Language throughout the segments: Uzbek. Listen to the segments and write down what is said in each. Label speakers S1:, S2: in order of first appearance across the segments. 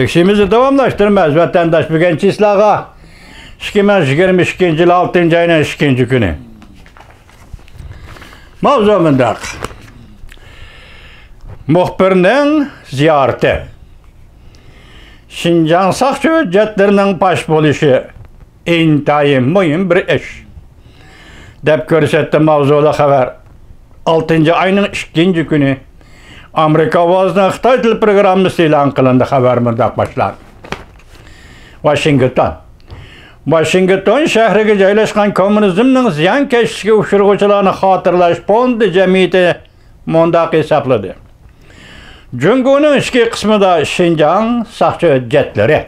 S1: İşimizi davamlaştırmaz vatandaş bugün çislağa 2022 yıl 6. ayının 2. günü. Mavzumunda muhbirinin ziyareti. Şinjan sakçı hüccetlerinin baş buluşu intayı mühim bir iş. Dep görsetti mavzulu haber 6. ayının 2. günü Amerika Ovası'nın Xitay Dil Programı ilan kılındı haberinde başlar. Washington şehriga joylashgan kommunizmning ziyonkashlikka uchraguvchilarni xotirlash fondi jamiyati mundaq hisobladi. Jungoning ichki qismida Şinjan saqchi hujjatlari,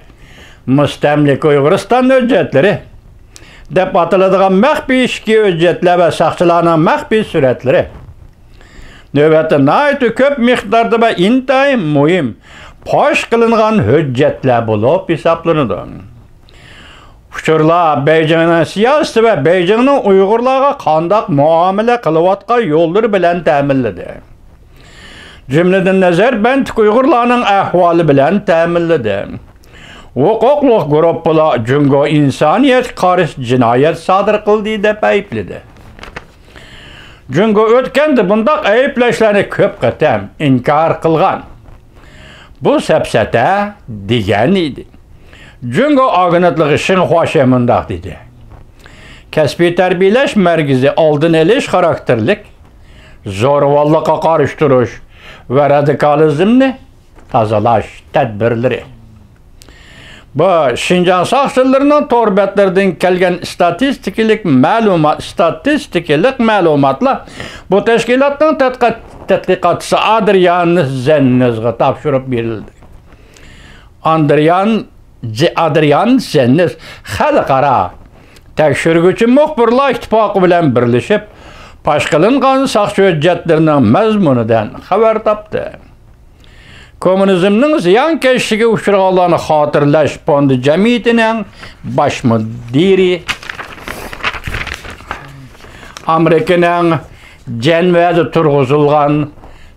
S1: mustamlika Uyg'uriston hujjatlari deb ataladigan maxfiy ichki hujjatlar va saqchilarning maxfiy suratlari navbatda nihoyat ko'p miqdorda va intayin muhim fosh qilingan hujjatlar bo'lib hisoblanadi. Uçurlar Beijing'in siyaseti ve Beijing'in Uygurlarga qandaq muamele qilayotgan yolları bilen ta'minladi. Cümleden Nazarband Uygurlarning ahvoli bilen ta'minladi. Huquqliq guruhlar Jungo insoniyat qarshi jinoyat sodir qildi deb aybladi. Jungo o'tganda bundaq ayblashlarni ko'p qatam inkor qilgan. Bu sapsata degan edi. Jungo agentliği Xinhua mundaq dedi. Kasbiy tarbiyalash markazi oldin olish xarakterlik zo'ravonlikqa qarshi turish va radikalizmni tozalash tadbirlari. Bu Şinjan saqchilarining to'rbatlardan kelgan statistikalik ma'lumotlar bu tashkilotning tadqiqotchisi Adrian Zennezga topshirib berildi. Adrian Zennez xalqaro tekshiruvchi muxbirlar ittifoqi bilan birlashib fosh qilingan saqchi hujjatlarining mazmunidan xabar topdi. Kommunizmning ziyonkashligiga uchraganlarni xotirlash fondi jamiyatining bosh mudiri Amerikaning Jenevada turg'izilgan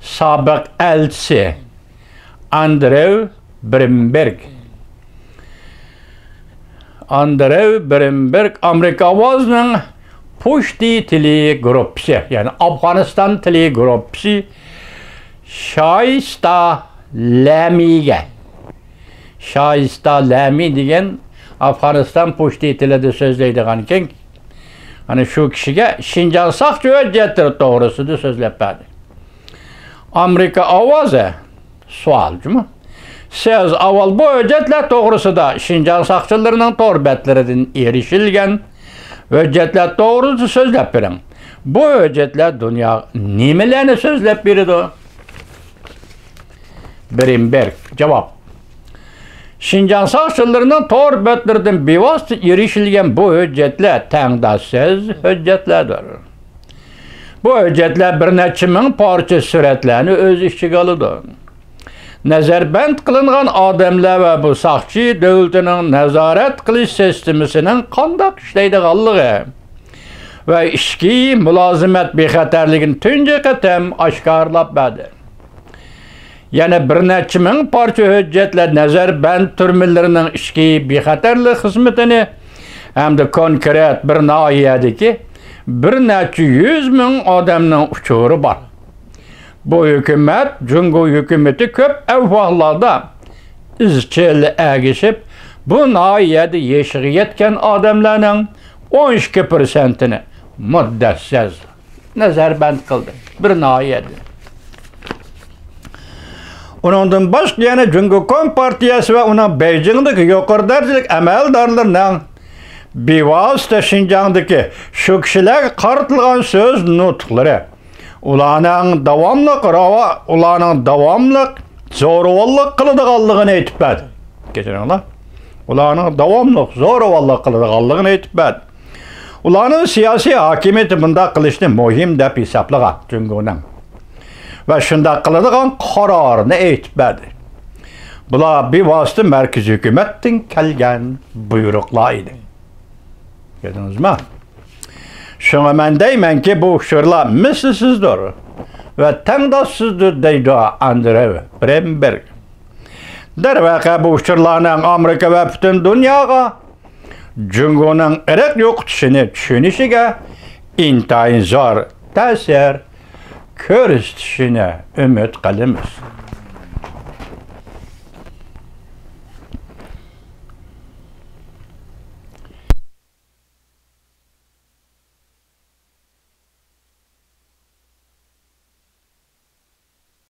S1: sobiq elchisi Andrew Brimberg Amerika Ovası'nın Pushti tili gruppasi, yani Afganistan tili gruppasi Shayista Lami degan Afganistan Pushti tilida so'zlaydigan ekan. Hani shu kishiga Şinjan saqchi hujjatlari to'g'risida so'zlab berdi. Amerika Ovozi savolchimi? Siz avval bu hujjatlar to'g'risida Şinjan saqchilarining to'rbatlaridan erishilgan hujjatlar to'g'risida so'zlab bering. Bu hujjatlar dunyo nimalarni so'zlab beradi? Brimberg javob. Şinjan saqchilarining to'rbatlaridan bevosita erishilgan bu hujjatlar tangdoshsiz hujjatlardir. Bu hujjatlar bir necha ming parcha suratlarni o'z ichiga oladi. Nazarband qilingan odamlar va bu saqchi davlatining nazorat qilish sistemasining qanday ishlaydiganligi va ichki mulozimat bexatarligini tunji qatam oshkorlab berdi. Yana bir necha ming parcha hujjatlar Nazarband turmalarining ichki bexatarlik xizmatini hamda konkret bir noyadagi bir necha 100 ming odamning uchuri bor. Bu hükümet, Jungo hükümeti köp evvahlarda izchil ergişip bu nahiyede yeşiği yetken adamlarının 12%'ni muddatsiz nazarband kıldı. Bir nahiyede. Onundan başka yana Jungo Kompartiyası ve onun Beijing'deki yukarı derecelik emeldarlarının bevosita Şinjan'daki şu kişiler qarıtılgan söz nutqları ularning davomli zo'ravonlik qiladiganligini aytib berdi. Kechiringlar. Ularning davomli zo'ravonlik qiladiganligini aytib berdi. Ularning siyosiy hokimiyati bunday qilishni muhim deb hisoblagan Jungoning. Va shunday qiladigan qarorini aytib berdi. Bular bevosita markaziy hukumatdan kelgan buyruqlar edi. Ko'rdingizmi? Şuna ben deymen ki bu uçurlar mislsizdir ve tangdoshsizdir deydi Andrew Brimberg. Darvaqa bu uçurlarning Amerika va butun dunyoga Jungoning irq yo'qotishini tushunishiga intayin zo'r ta'sir ko'rsatishini umid qilamiz.